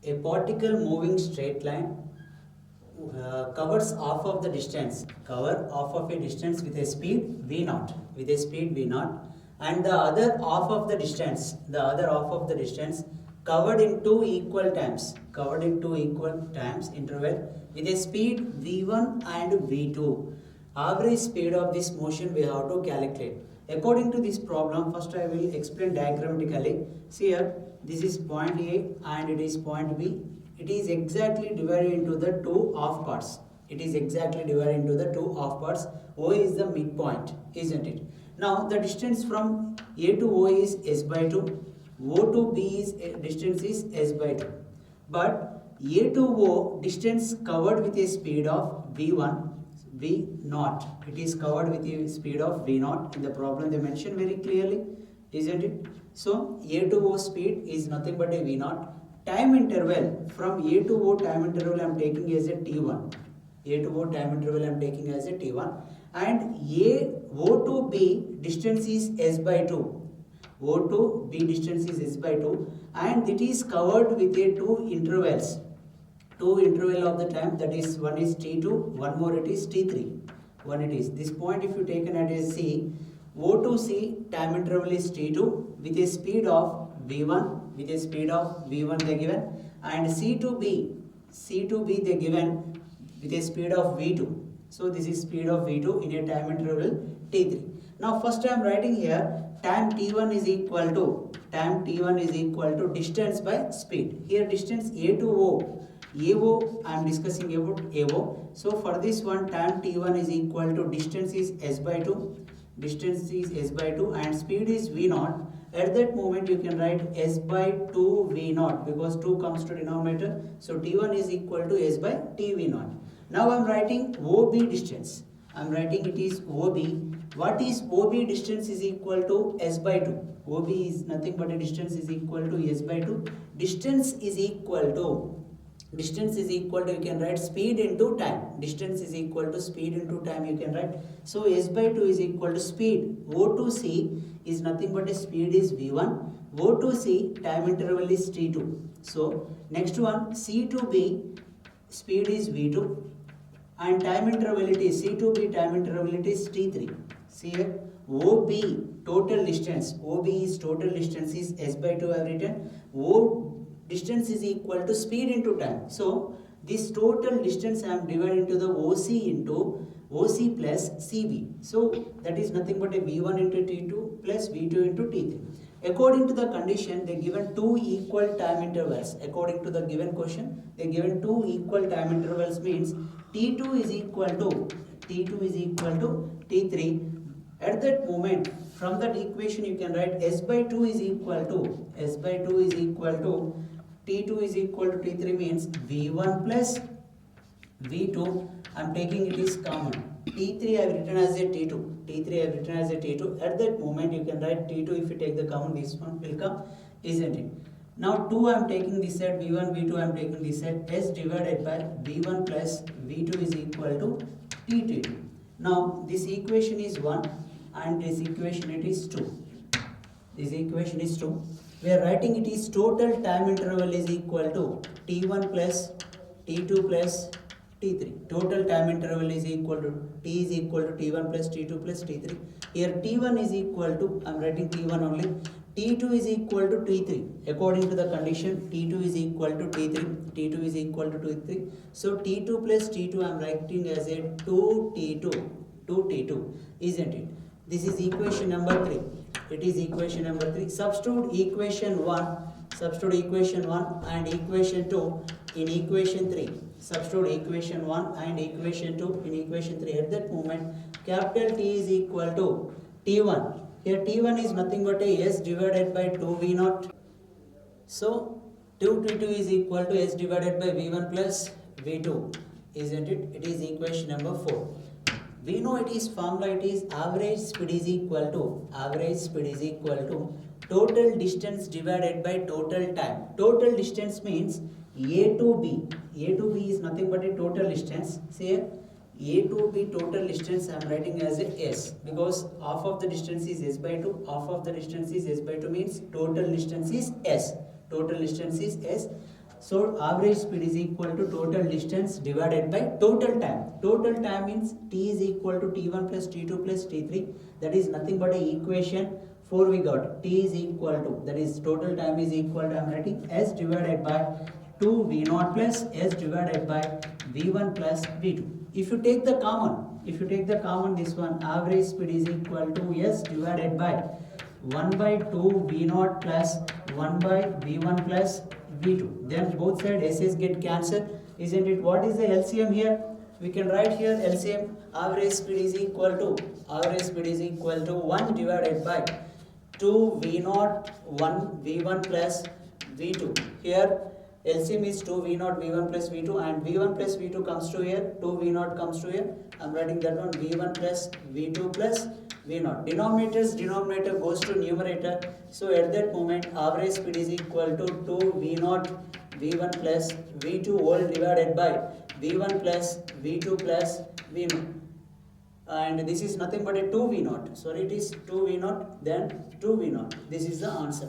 A particle moving straight line covers half of the distance, cover half of a distance with a speed v0, and the other half of the distance covered in two equal times, interval with a speed v1 and v2. Average speed of this motion we have to calculate. According to this problem, first I will explain diagrammatically. See here, this is point A and it is point B. It is exactly divided into the two half parts. O is the midpoint, isn't it? Now the distance from A to O is s by 2. O to B is distance is s by 2. But A to O distance covered with a speed of v1, v0. It is covered with a speed of v0. In the problem they mentioned very clearly, isn't it? So A to O speed is nothing but a v0. Time interval from A to O time interval I am taking as a t1. And O to B distance is s by 2. And it is covered with a two interval of the time, that is one is t2, one more it is t3. This point if you taken as C, O to C time interval is t2 with a speed of v1 they given, and C to B they given with a speed of v2. So this is speed of v2 in a time interval t3. Now first I am writing here time t1 is equal to distance by speed. Here distance A to O. I am discussing about AO. So for this one time t1 is equal to distance is s by 2. And speed is v0. At that moment you can write s by 2 v0 because 2 comes to denominator. So t1 is equal to s by t v0. Now I am writing OB distance. It is OB. What is OB distance is equal to s by 2. OB is nothing but a distance is equal to s by 2. Distance is equal to you can write speed into time. Distance is equal to speed into time you can write. So s by 2 is equal to speed. O to C is nothing but a speed is v1. O to C time interval is t2. So next one C to B speed is v2 and time interval it is C to B time interval it is t3. See here OB total distance. OB is total distance is s by 2 I have written. O distance is equal to speed into time. So this total distance I am divided into the OC plus CB. So that is nothing but a V1 into T2 plus V2 into T3. According to the condition, they given two equal time intervals. According to the given question, they given two equal time intervals means T2 is equal to T3. At that moment, from that equation you can write s by 2 is equal to T2 is equal to T3 means V1 plus V2. I am taking it is common. T3 I have written as a T2. At that moment you can write T2 if you take the common, this one will come, isn't it? Now 2 I am taking this side, V1, V2 I am taking this side. S divided by V1 plus V2 is equal to T2. Now this equation is 1 and this equation it is 2. We are writing it is total time interval is equal to T1 plus T2 plus T3. Total time interval is equal to T is equal to T1 plus T2 plus T3. Here T1 is equal to, I am writing T1 only. T2 is equal to T3. According to the condition, T2 is equal to T3. So T2 plus T2 I am writing as a 2T2, isn't it? This is equation number 3. Substitute equation 1 and equation 2 in equation 3. Substitute equation 1 and equation 2 in equation 3. At that moment, capital T is equal to T1. Here T1 is nothing but a S divided by 2V0. So 2T2 is equal to S divided by V1 plus V2, isn't it? It is equation number 4. We know it is formula, it is average speed is equal to total distance divided by total time. Total distance means A to B. A to B is nothing but a total distance. See A to B total distance I am writing as a S because half of the distance is S by 2. Half of the distance is S by 2 means total distance is S. So average speed is equal to total distance divided by total time. Total time means t is equal to t1 plus t2 plus t3. That is nothing but a equation 4 we got. T is equal to, that is total time is equal to, I am writing s divided by 2 v0 plus s divided by v1 plus v2. If you take the common, this one, average speed is equal to s divided by 1 by 2 v0 plus 1 by v1 plus v2. Then both sides s's get cancelled, isn't it? What is the LCM here? We can write here LCM, average speed is equal to 1 divided by 2 v0 1 v1 plus v2. Here LCM is 2 v0 v1 plus v2, and v1 plus v2 comes to here, 2 v0 comes to here. I am writing that one, v1 plus v2 plus v0. Denominator goes to numerator. So at that moment average speed is equal to 2 v0 v1 plus v2 whole divided by v1 plus v2 plus v0. And this is nothing but a 2 v0. Sorry, it is 2 v0, then 2 v0. This is the answer.